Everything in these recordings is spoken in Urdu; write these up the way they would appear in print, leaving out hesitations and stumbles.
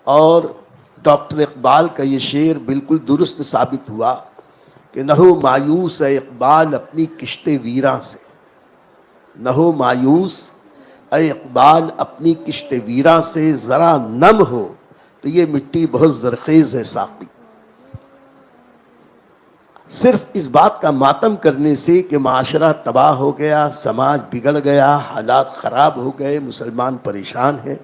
اور ڈاکٹر اقبال کا یہ شعر بالکل درست ثابت ہوا کہ نہ ہو مایوس اے اقبال اپنی کشت ویراں سے، نہ ہو مایوس اے اقبال اپنی کشت ویراں سے، ذرا نم ہو تو یہ مٹی بہت زرخیز ہے ساقی۔ صرف اس بات کا ماتم کرنے سے کہ معاشرہ تباہ ہو گیا، سماج بگڑ گیا، حالات خراب ہو گئے، مسلمان پریشان ہیں،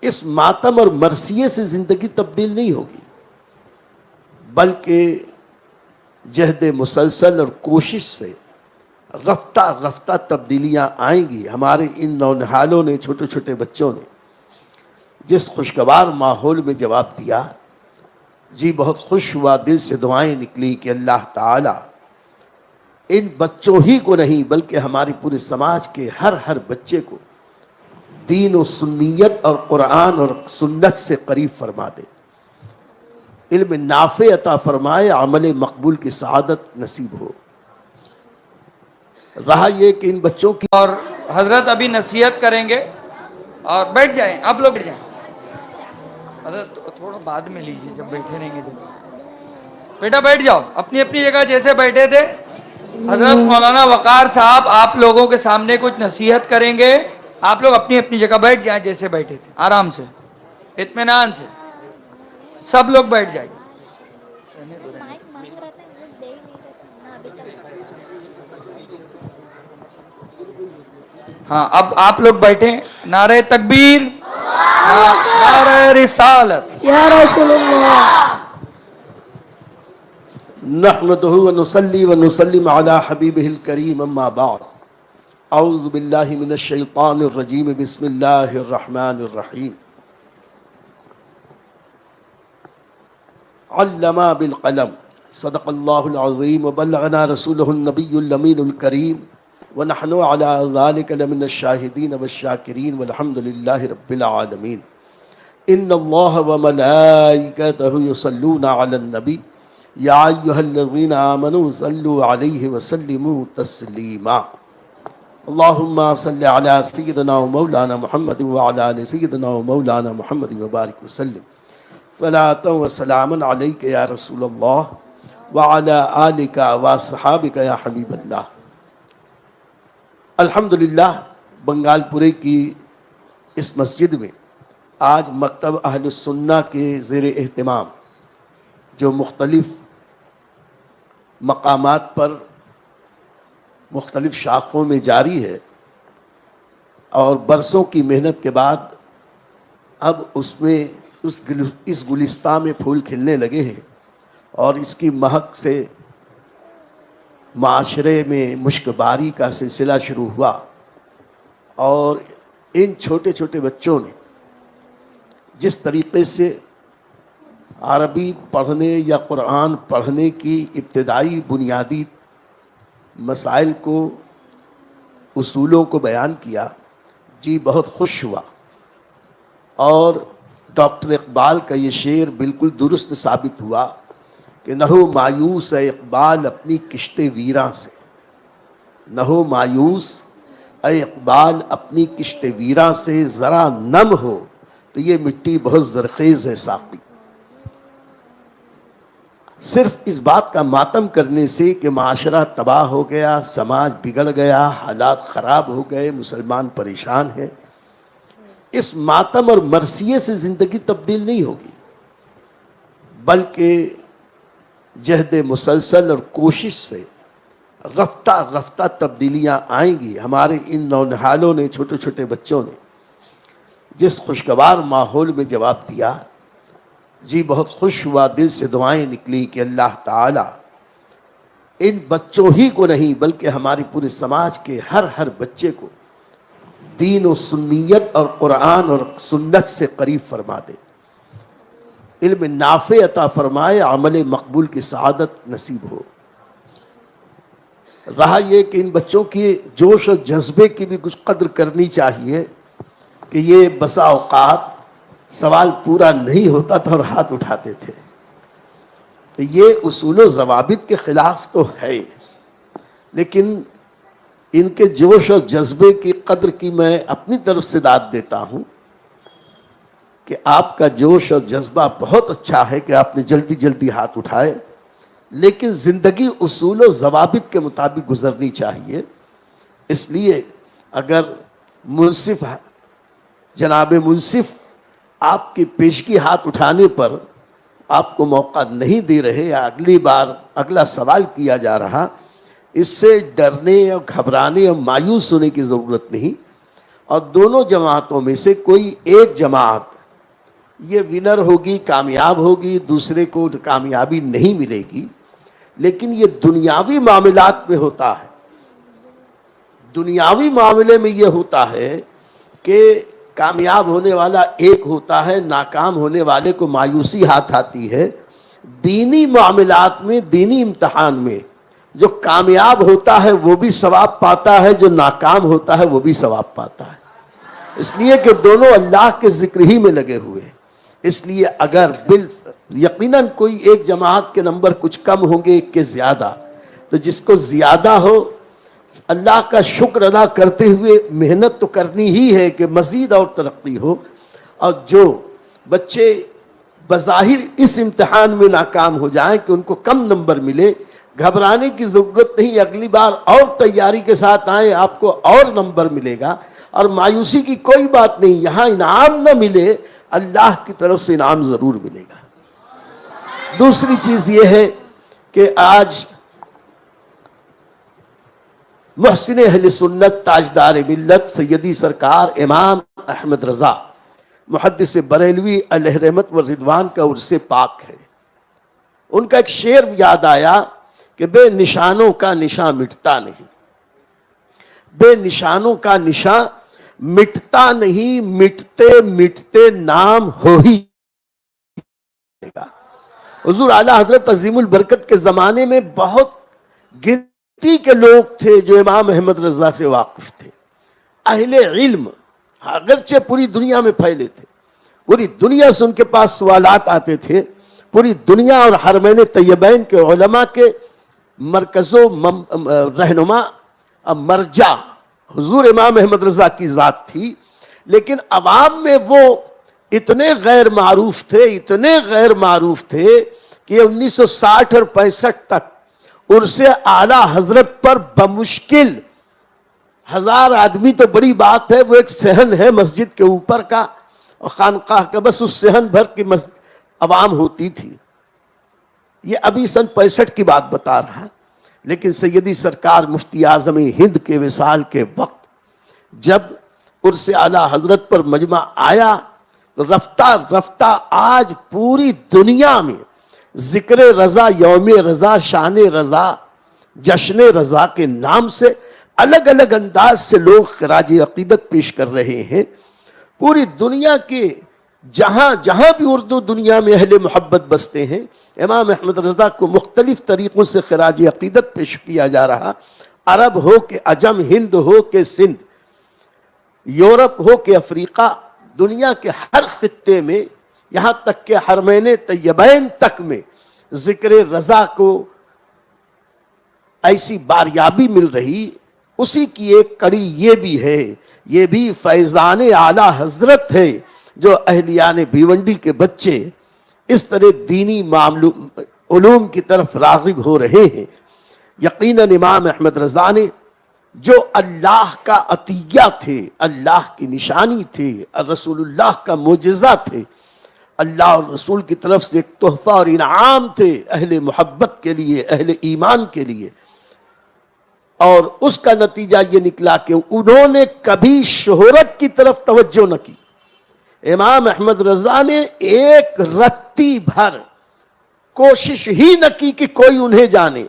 اس ماتم اور مرثیے سے زندگی تبدیل نہیں ہوگی، بلکہ جہد مسلسل اور کوشش سے رفتہ رفتہ تبدیلیاں آئیں گی۔ ہمارے ان نونہالوں نے، چھوٹے چھوٹے بچوں نے جس خوشگوار ماحول میں جواب دیا، جی بہت خوش ہوا، دل سے دعائیں نکلی کہ اللہ تعالی ان بچوں ہی کو نہیں بلکہ ہمارے پورے سماج کے ہر بچے کو دین و سنیت اور قرآن اور سنت سے قریب فرما دے، علم نافع عطا فرمائے، عمل مقبول کی سعادت نصیب ہو۔ رہا یہ کہ ان بچوں کی اور حضرت ابھی نصیحت کریں گے، اور بیٹھ جائیں، آپ لوگ بیٹھ جائیں حضرت، تھوڑا بعد میں لیجیے جب بیٹھے رہیں گے جب بیٹا بیٹھ جاؤ اپنی اپنی جگہ جیسے بیٹھے تھے۔ حضرت مولانا وقار صاحب آپ لوگوں کے سامنے کچھ نصیحت کریں گے، آپ لوگ اپنی اپنی جگہ بیٹھ جائیں جیسے بیٹھے تھے، آرام سے، اطمینان سے، سب لوگ بیٹھ جائیں۔ ہاں اب آپ لوگ بیٹھیں، نعرہ تکبیر، نعرہ رسالت، یا رسول اللہ۔ نحمدہ ونصلی ونسلم علی حبیبہ الکریم، اما بعد، اعوذ باللہ من الشیطان الرجیم، بسم اللہ الرحمن الرحیم۔ علم بالقلم، صدق اللہ العظیم، وبلغنا رسولہ النبی الامین الکریم، ونحن علی ذلک لمن الشاہدین والشاکرین، والحمد للہ رب العالمین۔ ان اللہ وملائکتہ یصلون علی النبی یا ایہا الذین آمنوا صلوا علیہ وسلموا تسلیما۔ اللہم صل علی سیدنا و مولانا محمد وعلی آل سیدنا و مولانا محمد وبارک وسلم۔ صلاۃ و سلام علیک یا رسول اللہ وعلی آلک و صحابک یا حبیب اللہ۔ الحمدللہ بنگال پورے کی اس مسجد میں آج مکتب اہل السنہ کے زیر اہتمام جو مختلف مقامات پر مختلف شاخوں میں جاری ہے، اور برسوں کی محنت کے بعد اب اس میں اس گلستان میں پھول کھلنے لگے ہیں، اور اس کی مہک سے معاشرے میں مشک باری کا سلسلہ شروع ہوا، اور ان چھوٹے چھوٹے بچوں نے جس طریقے سے عربی پڑھنے یا قرآن پڑھنے کی ابتدائی بنیادی مسائل کو، اصولوں کو بیان کیا، جی بہت خوش ہوا، اور ڈاکٹر اقبال کا یہ شعر بالکل درست ثابت ہوا کہ نہ ہو مایوس اے اقبال اپنی کشت ویراں سے، نہ ہو مایوس اے اقبال اپنی کشت ویراں سے، ذرا نم ہو تو یہ مٹی بہت زرخیز ہے ساقی۔ صرف اس بات کا ماتم کرنے سے کہ معاشرہ تباہ ہو گیا، سماج بگڑ گیا، حالات خراب ہو گئے، مسلمان پریشان ہیں، اس ماتم اور مرثیے سے زندگی تبدیل نہیں ہوگی، بلکہ جہد مسلسل اور کوشش سے رفتہ رفتہ تبدیلیاں آئیں گی۔ ہمارے ان نونہالوں نے، چھوٹے چھوٹے بچوں نے جس خوشگوار ماحول میں جواب دیا، جی بہت خوش ہوا، دل سے دعائیں نکلی کہ اللہ تعالی ان بچوں ہی کو نہیں بلکہ ہمارے پورے سماج کے ہر بچے کو دین و سنیت اور قرآن اور سنت سے قریب فرما دے، علم نافع عطا فرمائے، عمل مقبول کی سعادت نصیب ہو۔ رہا یہ کہ ان بچوں کی جوش و جذبے کی بھی کچھ قدر کرنی چاہیے کہ یہ بسا اوقات سوال پورا نہیں ہوتا تھا اور ہاتھ اٹھاتے تھے، تو یہ اصول و ضوابط کے خلاف تو ہے، لیکن ان کے جوش و جذبے کی قدر کی میں اپنی طرف سے داد دیتا ہوں کہ آپ کا جوش اور جذبہ بہت اچھا ہے کہ آپ نے جلدی جلدی ہاتھ اٹھائے، لیکن زندگی اصول و ضوابط کے مطابق گزرنی چاہیے. اس لیے اگر منصف جناب منصف آپ کی پیشگی ہاتھ اٹھانے پر آپ کو موقع نہیں دے رہے یا اگلی بار اگلا سوال کیا جا رہا، اس سے ڈرنے اور گھبرانے اور مایوس ہونے کی ضرورت نہیں. اور دونوں جماعتوں میں سے کوئی ایک جماعت یہ ونر ہوگی، کامیاب ہوگی، دوسرے کو کامیابی نہیں ملے گی. لیکن یہ دنیاوی معاملات میں ہوتا ہے، دنیاوی معاملے میں یہ ہوتا ہے کہ کامیاب ہونے والا ایک ہوتا ہے، ناکام ہونے والے کو مایوسی ہاتھ آتی ہے. دینی معاملات میں، دینی امتحان میں جو کامیاب ہوتا ہے وہ بھی ثواب پاتا ہے، جو ناکام ہوتا ہے وہ بھی ثواب پاتا ہے. اس لیے کہ دونوں اللہ کے ذکر ہی میں لگے ہوئے ہیں. اس لیے اگر یقیناً کوئی ایک جماعت کے نمبر کچھ کم ہوں گے ایک کے زیادہ، تو جس کو زیادہ ہو اللہ کا شکر ادا کرتے ہوئے محنت تو کرنی ہی ہے کہ مزید اور ترقی ہو. اور جو بچے بظاہر اس امتحان میں ناکام ہو جائیں کہ ان کو کم نمبر ملے، گھبرانے کی ضرورت نہیں. اگلی بار اور تیاری کے ساتھ آئیں، آپ کو اور نمبر ملے گا. اور مایوسی کی کوئی بات نہیں، یہاں انعام نہ ملے، اللہ کی طرف سے انعام ضرور ملے گا. دوسری چیز یہ ہے کہ آج محسن اہل سنت، تاجدار ملت، سیدی سرکار امام احمد رضا محدث بریلوی علیہ رحمت و رضوان کا عرس پاک ہے. ان کا ایک شعر یاد آیا کہ بے نشانوں کا نشاں مٹتا نہیں، بے نشانوں کا نشاں مٹتا نہیں، مٹتے مٹتے نام ہو ہی جائے گا. حضور اعلیٰ حضرت عظیم البرکت کے زمانے میں بہت گنتی کے لوگ تھے جو امام احمد رضا سے واقف تھے. اہل علم اگرچہ پوری دنیا میں پھیلے تھے، پوری دنیا سے ان کے پاس سوالات آتے تھے. پوری دنیا اور حرمین طیبین کے علماء کے مرکز و رہنما مرجع حضور امام احمد رضا کی ذات تھی. لیکن عوام میں وہ اتنے غیر معروف تھے، اتنے غیر معروف تھے کہ 1960 اور 65 تک عرس اعلیٰ حضرت پر بمشکل 1000 آدمی تو بڑی بات ہے، وہ ایک صحن ہے مسجد کے اوپر کا اور خانقاہ کا، بس اس صحن بھر کی عوام ہوتی تھی. یہ ابھی سن 65 کی بات بتا رہا. لیکن سیدی سرکار مفتی اعظم ہند کے وصال کے وقت جب عرس اعلیٰ حضرت پر مجمع آیا تو رفتہ رفتہ آج پوری دنیا میں ذکر رضا، یوم رضا، شان رضا، جشن رضا کے نام سے الگ الگ انداز سے لوگ خراج عقیدت پیش کر رہے ہیں. پوری دنیا کے جہاں جہاں بھی اردو دنیا میں اہل محبت بستے ہیں، امام احمد رضا کو مختلف طریقوں سے خراج عقیدت پیش کیا جا رہا. عرب ہو کہ عجم، ہند ہو کہ سندھ، یورپ ہو کہ افریقہ، دنیا کے ہر خطے میں، یہاں تک کہ حرمین طیبین تک میں ذکر رضا کو ایسی باریابی مل رہی. اسی کی ایک کڑی یہ بھی ہے، یہ بھی فیضان اعلیٰ حضرت ہے جو اہلیان بھیونڈی کے بچے اس طرح دینی علوم کی طرف راغب ہو رہے ہیں. یقیناً امام احمد رضا نے جو اللہ کا عطیہ تھے، اللہ کی نشانی تھے، رسول اللہ کا معجزہ تھے، اللہ اور رسول کی طرف سے ایک تحفہ اور انعام تھے اہل محبت کے لیے، اہل ایمان کے لیے. اور اس کا نتیجہ یہ نکلا کہ انہوں نے کبھی شہرت کی طرف توجہ نہ کی. امام احمد رضا نے ایک رتی بھر کوشش ہی نہ کی کہ کوئی انہیں جانے.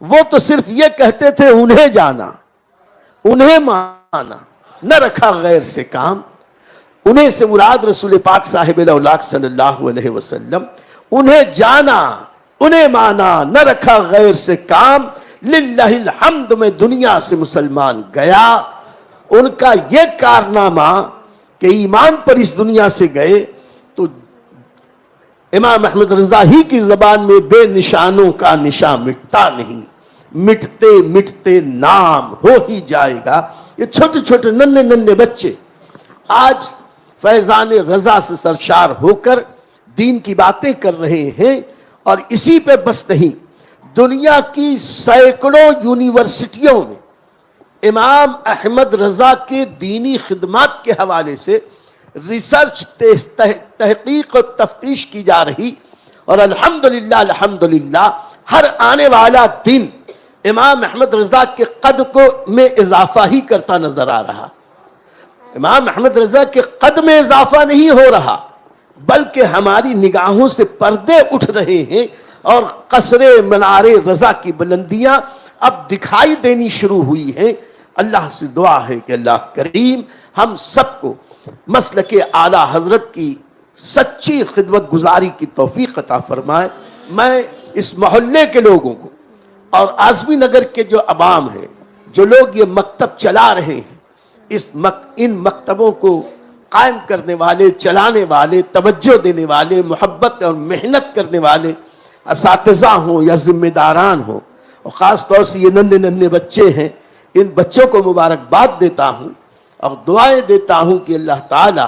وہ تو صرف یہ کہتے تھے انہیں جانا، انہیں مانا، نہ رکھا غیر سے کام. انہیں سے مراد رسول پاک صاحب الاولاق صلی اللہ علیہ وسلم. انہیں جانا، انہیں مانا، نہ رکھا غیر سے کام. للہ الحمد میں دنیا سے مسلمان گیا. ان کا یہ کارنامہ کہ ایمان پر اس دنیا سے گئے، تو امام احمد رضا ہی کی زبان میں بے نشانوں کا نشاں مٹتا نہیں، مٹتے مٹتے نام ہو ہی جائے گا. یہ چھوٹے چھوٹے ننھے ننھے بچے آج فیضان رضا سے سرشار ہو کر دین کی باتیں کر رہے ہیں، اور اسی پہ بس نہیں، دنیا کی سینکڑوں یونیورسٹیوں میں امام احمد رضا کے دینی خدمات کے حوالے سے ریسرچ، تحقیق و تفتیش کی جا رہی، اور الحمدللہ ہر آنے والا دن امام احمد رضا کے قد کو میں اضافہ ہی کرتا نظر آ رہا۔ امام احمد رضا کے قد میں اضافہ نہیں ہو رہا، بلکہ ہماری نگاہوں سے پردے اٹھ رہے ہیں، اور قصر منار رضا کی بلندیاں اب دکھائی دینی شروع ہوئی ہیں۔ اللہ سے دعا ہے کہ اللہ کریم ہم سب کو مسلک اعلیٰ حضرت کی سچی خدمت گزاری کی توفیق عطا فرمائے۔ میں اس محلے کے لوگوں کو اور اعظمی نگر کے جو عوام ہیں، جو لوگ یہ مکتب چلا رہے ہیں، ان مکتبوں کو قائم کرنے والے، چلانے والے، توجہ دینے والے، محبت اور محنت کرنے والے اساتذہ ہوں یا ذمہ داران ہوں، اور خاص طور سے یہ ننھے بچے ہیں، ان بچوں کو مبارکباد دیتا ہوں اور دعائیں دیتا ہوں کہ اللہ تعالیٰ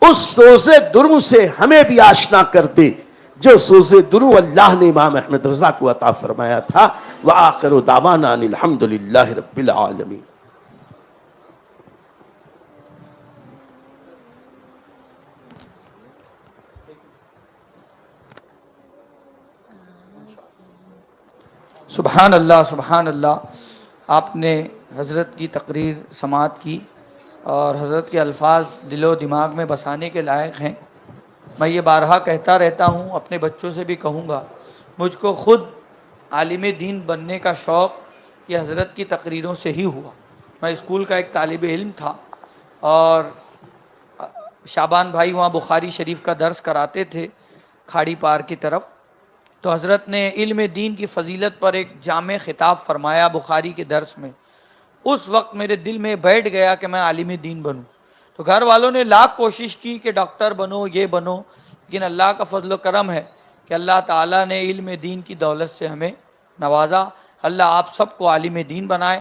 اس سوز درو سے ہمیں بھی آشنا کر دے جو سوز درو اللہ نے امام احمد رضا کو عطا فرمایا تھا۔ وآخر دعوانا ان الحمدللہ رب العالمین۔ سبحان اللہ، سبحان اللہ۔ آپ نے حضرت کی تقریر سماعت کی، اور حضرت کے الفاظ دل و دماغ میں بسانے کے لائق ہیں۔ میں یہ بارہا کہتا رہتا ہوں، اپنے بچوں سے بھی کہوں گا، مجھ کو خود عالم دین بننے کا شوق یہ حضرت کی تقریروں سے ہی ہوا۔ میں اسکول کا ایک طالب علم تھا، اور شعبان بھائی وہاں بخاری شریف کا درس کراتے تھے کھاڑی پار کی طرف، تو حضرت نے علم دین کی فضیلت پر ایک جامع خطاب فرمایا بخاری کے درس میں۔ اس وقت میرے دل میں بیٹھ گیا کہ میں عالم دین بنوں۔ تو گھر والوں نے لاکھ کوشش کی کہ ڈاکٹر بنو، یہ بنو، لیکن اللہ کا فضل و کرم ہے کہ اللہ تعالیٰ نے علم دین کی دولت سے ہمیں نوازا۔ اللہ آپ سب کو عالم دین بنائے۔